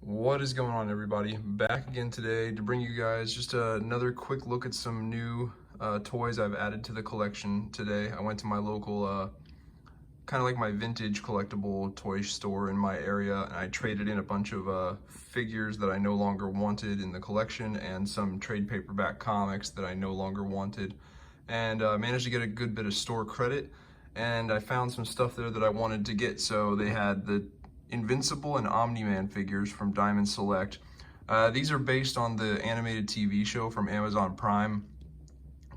What is going on, everybody? Back again today to bring you guys just another quick look at some new toys I've added to the collection today. I went to my local, kind of like my vintage collectible toy store in my area, and I traded in a bunch of figures that I no longer wanted in the collection and some trade paperback comics that I no longer wanted, and managed to get a good bit of store credit. And I found some stuff there that I wanted to get. So they had the Invincible and Omni-Man figures from Diamond Select. These are based on the animated TV show from Amazon Prime,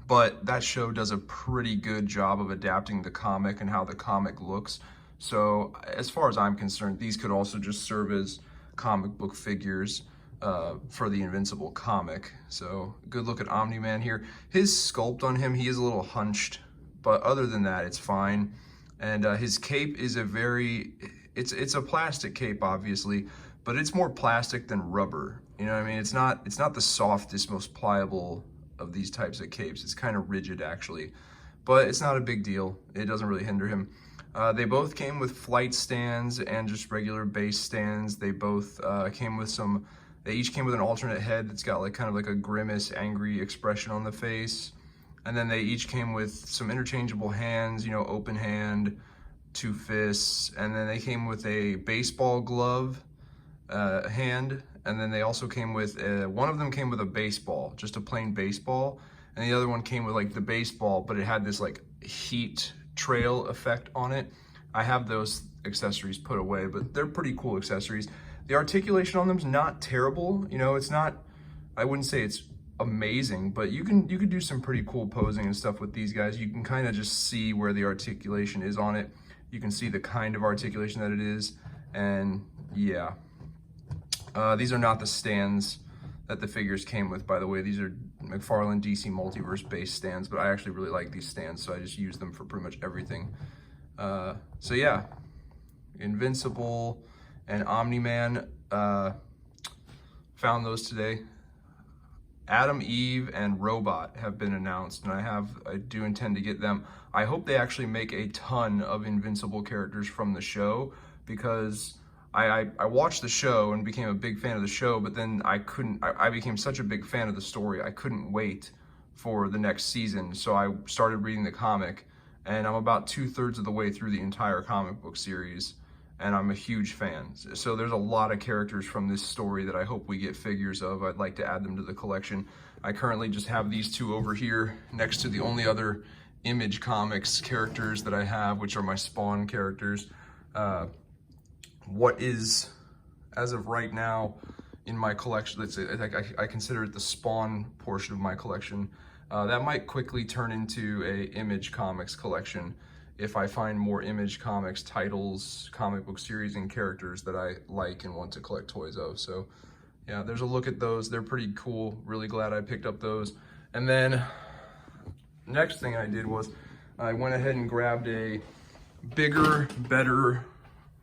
but that show does a pretty good job of adapting the comic and how the comic looks. So as far as I'm concerned, these could also just serve as comic book figures for the Invincible comic. So good look at Omni-Man here. His sculpt on him, he is a little hunched, but other than that, it's fine. And his cape is it's a plastic cape, obviously, but it's more plastic than rubber. You know what I mean? It's not the softest, most pliable of these types of capes. It's kind of rigid, actually, but it's not a big deal. It doesn't really hinder him. They both came with flight stands and just regular base stands. They both came with they each came with an alternate head that's got like kind of like a grimace, angry expression on the face. And then they each came with some interchangeable hands, you know, open hand, two fists, and then they came with a baseball glove hand, and then they also came with one of them came with a baseball, just a plain baseball, and the other one came with like the baseball, but it had this like heat trail effect on it. I have those accessories put away, but they're pretty cool accessories. The articulation on them is not terrible, you know, it's not, I wouldn't say it's amazing, but you can do some pretty cool posing and stuff with these guys. You can kind of just see where the articulation is on it. You can see the kind of articulation that it is, and yeah. These are not the stands that the figures came with, by the way. These are McFarlane DC Multiverse based stands, but I actually really like these stands, so I just use them for pretty much everything. So yeah, Invincible and Omni-Man, found those today. Adam, Eve, and Robot have been announced, and I do intend to get them. I hope they actually make a ton of Invincible characters from the show, because I watched the show and became a big fan of the show, but then I became such a big fan of the story, I couldn't wait for the next season, so I started reading the comic, and I'm about 2/3 of the way through the entire comic book series, and I'm a huge fan. So there's a lot of characters from this story that I hope we get figures of. I'd like to add them to the collection. I currently just have these two over here next to the only other Image Comics characters that I have, which are my Spawn characters. What is, as of right now, in my collection, I consider it the Spawn portion of my collection. That might quickly turn into a Image Comics collection if I find more Image Comics titles, comic book series, and characters that I like and want to collect toys of. So yeah, there's a look at those. They're pretty cool. Really glad I picked up those. And then next thing I did was I went ahead and grabbed a bigger, better,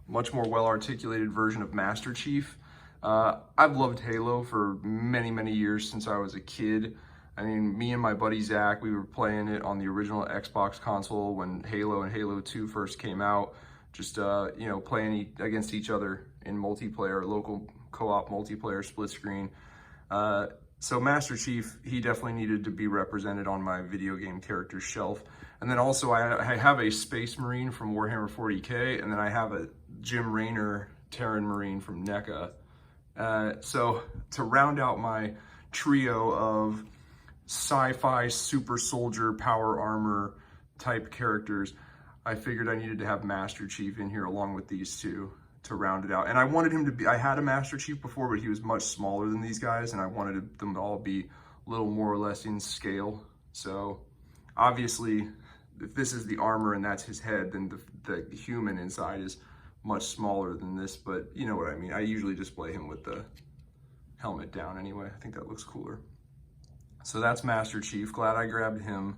much more well-articulated version of Master Chief. I've loved Halo for many, many years since I was a kid. I mean, me and my buddy Zach, we were playing it on the original Xbox console when Halo and Halo 2 first came out, just, you know, playing against each other in multiplayer, local co-op multiplayer split screen. So Master Chief, he definitely needed to be represented on my video game character shelf. And then also I have a Space Marine from Warhammer 40K, and then I have a Jim Raynor Terran Marine from NECA. So to round out my trio of sci-fi super soldier power armor type characters, I figured I needed to have Master Chief in here along with these two to round it out. And I wanted him to be, I had a Master Chief before, but he was much smaller than these guys, and I wanted them to all be a little more or less in scale. So obviously, if this is the armor and that's his head, then the human inside is much smaller than this, but you know what I mean. I usually display him with the helmet down anyway. I think that looks cooler. So that's Master Chief. Glad I grabbed him.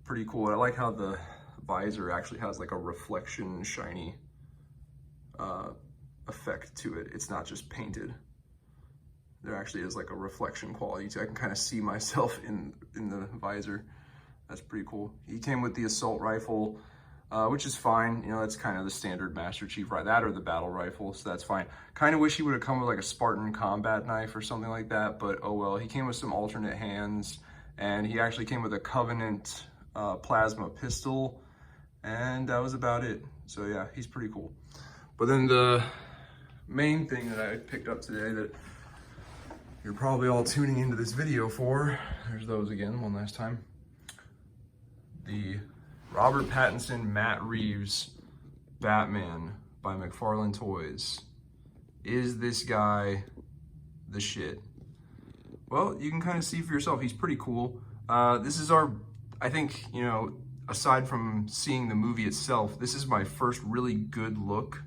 Pretty cool. I like how the visor actually has like a reflection, shiny effect to it. It's not just painted. There actually is like a reflection quality too. I can kind of see myself in the visor. That's pretty cool. He came with the assault rifle, which is fine. You know, that's kind of the standard Master Chief, right? That or the battle rifle, so that's fine. Kind of wish he would have come with like a Spartan combat knife or something like that, but oh well. He came with some alternate hands, and he actually came with a Covenant plasma pistol, and that was about it. So yeah, he's pretty cool. But then the main thing that I picked up today that you're probably all tuning into this video for, there's those again, one last time. The Robert Pattinson, Matt Reeves Batman by McFarlane Toys. Is this guy the shit? Well, you can kind of see for yourself, he's pretty cool. This is I think, you know, aside from seeing the movie itself, this is my first really good look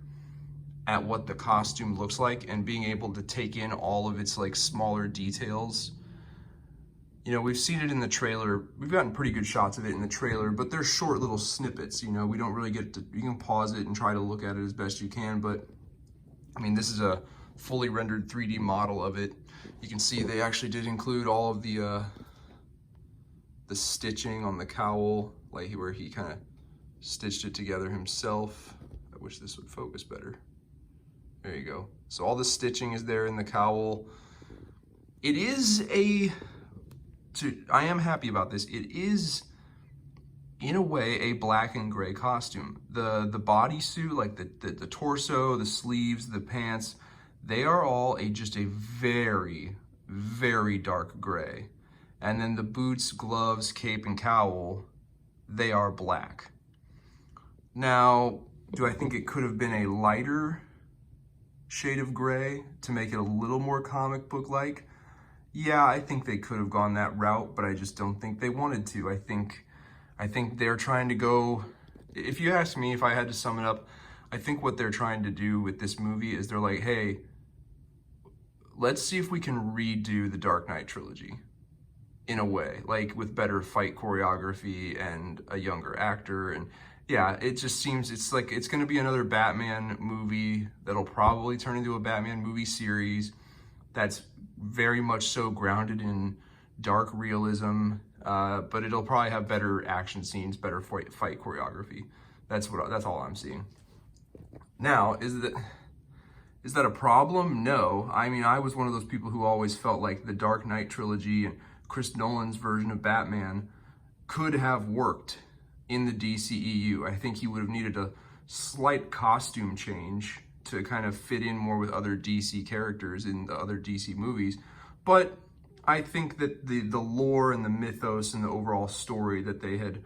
at what the costume looks like and being able to take in all of its like smaller details. You know, we've seen it in the trailer. We've gotten pretty good shots of it in the trailer, but they're short little snippets, you know. We don't really get to, you can pause it and try to look at it as best you can, but I mean, this is a fully rendered 3D model of it. You can see they actually did include all of the stitching on the cowl, like where he kind of stitched it together himself. I wish this would focus better. There you go. So all the stitching is there in the cowl. It is I am happy about this. It is, in a way, a black and gray costume. The bodysuit, like the torso, the sleeves, the pants, they are all just a very, very dark gray. And then the boots, gloves, cape, and cowl, they are black. Now, do I think it could have been a lighter shade of gray to make it a little more comic book-like? Yeah, I think they could have gone that route, but I just don't think they wanted to. I think they're trying to go, if you ask me, if I had to sum it up, I think what they're trying to do with this movie is they're like, hey, let's see if we can redo the Dark Knight trilogy in a way, like with better fight choreography and a younger actor. And yeah, it just seems, it's like, it's gonna be another Batman movie that'll probably turn into a Batman movie series that's very much so grounded in dark realism, but it'll probably have better action scenes, better fight choreography. That's all I'm seeing. Now, is that a problem? No. I mean, I was one of those people who always felt like the Dark Knight trilogy and Chris Nolan's version of Batman could have worked in the DCEU. I think he would have needed a slight costume change to kind of fit in more with other DC characters in the other DC movies. But I think that the lore and the mythos and the overall story that they had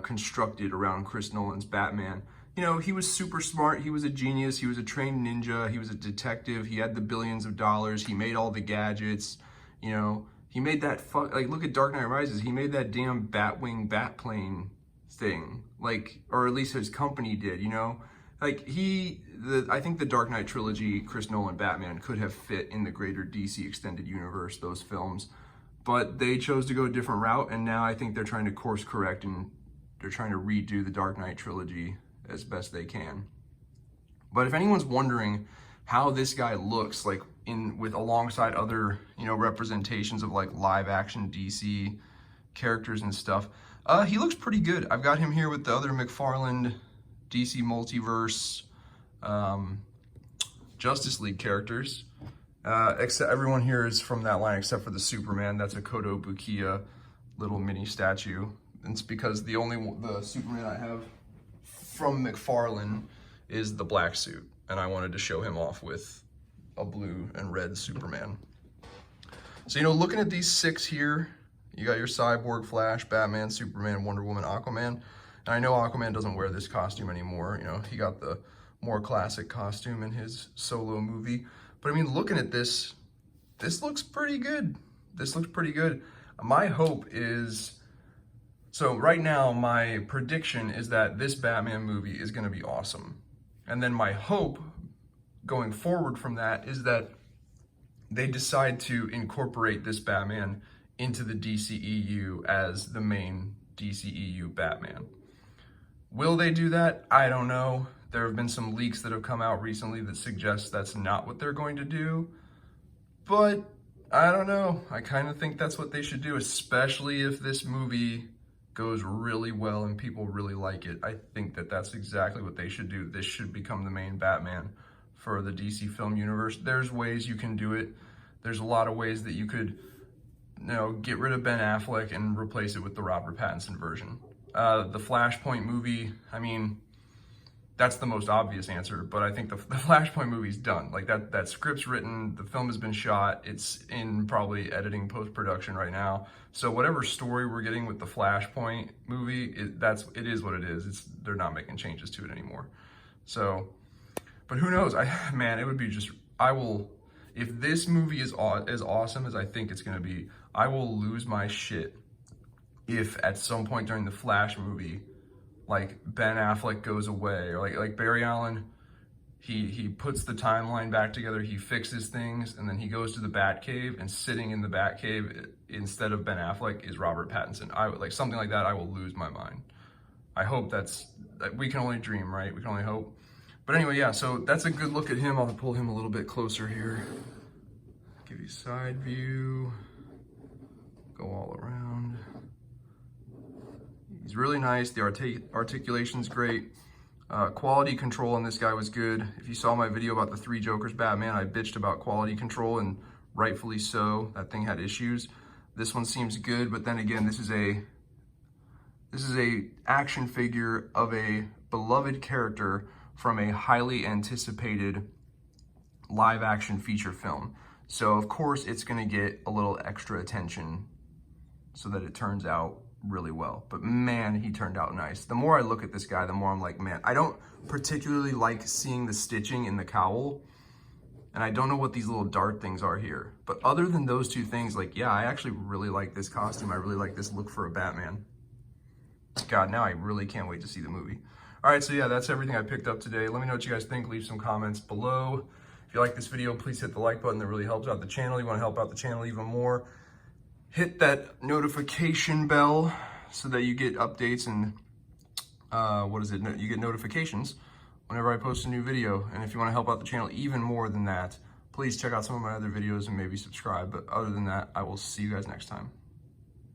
constructed around Chris Nolan's Batman, you know, he was super smart, he was a genius, he was a trained ninja, he was a detective, he had the billions of dollars, he made all the gadgets, you know, he made that, like, look at Dark Knight Rises, he made that damn Batwing Batplane thing, like, or at least his company did, you know? Like, I think the Dark Knight trilogy, Chris Nolan Batman, could have fit in the greater DC extended universe, those films, but they chose to go a different route, and now I think they're trying to course correct, and they're trying to redo the Dark Knight trilogy as best they can. But if anyone's wondering how this guy looks, like, with alongside other, you know, representations of like live action DC characters and stuff, he looks pretty good. I've got him here with the other McFarlane DC Multiverse Justice League characters. Except everyone here is from that line except for the Superman. That's a Koto Bukiya little mini statue. It's because the Superman I have from McFarlane is the black suit, and I wanted to show him off with a blue and red Superman. So, you know, looking at these 6 here, you got your Cyborg, Flash, Batman, Superman, Wonder Woman, Aquaman. And I know Aquaman doesn't wear this costume anymore. You know, he got the more classic costume in his solo movie. But I mean, looking at this looks pretty good. This looks pretty good. My hope is, so right now, my prediction is that this Batman movie is gonna be awesome. And then my hope going forward from that is that they decide to incorporate this Batman into the DCEU as the main DCEU Batman. Will they do that? I don't know. There have been some leaks that have come out recently that suggest that's not what they're going to do, but I don't know. I kind of think that's what they should do, especially if this movie goes really well and people really like it, I think that that's exactly what they should do. This should become the main Batman for the DC film universe. There's ways you can do it. There's a lot of ways that you could, get rid of Ben Affleck and replace it with the Robert Pattinson version. The Flashpoint movie, I mean, that's the most obvious answer, but I think the Flashpoint movie's done. Like that script's written, the film has been shot, it's in probably editing post-production right now. So whatever story we're getting with the Flashpoint movie, it is what it is. They're not making changes to it anymore. So, but who knows? Man, it would be just, if this movie is as awesome as I think it's gonna be, I will lose my shit if at some point during the Flash movie, like Ben Affleck goes away, or like Barry Allen, he puts the timeline back together, he fixes things, and then he goes to the Batcave, and sitting in the Batcave instead of Ben Affleck is Robert Pattinson. Like something like that, I will lose my mind. I hope we can only dream, right? We can only hope. But anyway, yeah, so that's a good look at him. I'll pull him a little bit closer here. Give you side view. Go all around. He's really nice. The articulation's great. Quality control on this guy was good. If you saw my video about the 3 Jokers Batman, I bitched about quality control, and rightfully so. That thing had issues. This one seems good, but then again, this is a action figure of a beloved character from a highly anticipated live action feature film. So of course it's gonna get a little extra attention so that it turns out really well. But man, he turned out nice. The more I look at this guy, the more I'm like, man, I don't particularly like seeing the stitching in the cowl, and I don't know what these little dart things are here. But other than those 2 things, like, yeah, I actually really like this costume. I really like this look for a Batman. God, now I really can't wait to see the movie. All right, so yeah, that's everything I picked up today. Let me know what you guys think. Leave some comments below. If you like this video, please hit the like button. That really helps out the channel. You want to help out the channel even more, hit that notification bell so that you get updates and you get notifications whenever I post a new video. And if you want to help out the channel even more than that, please check out some of my other videos and maybe subscribe. But other than that, I will see you guys next time.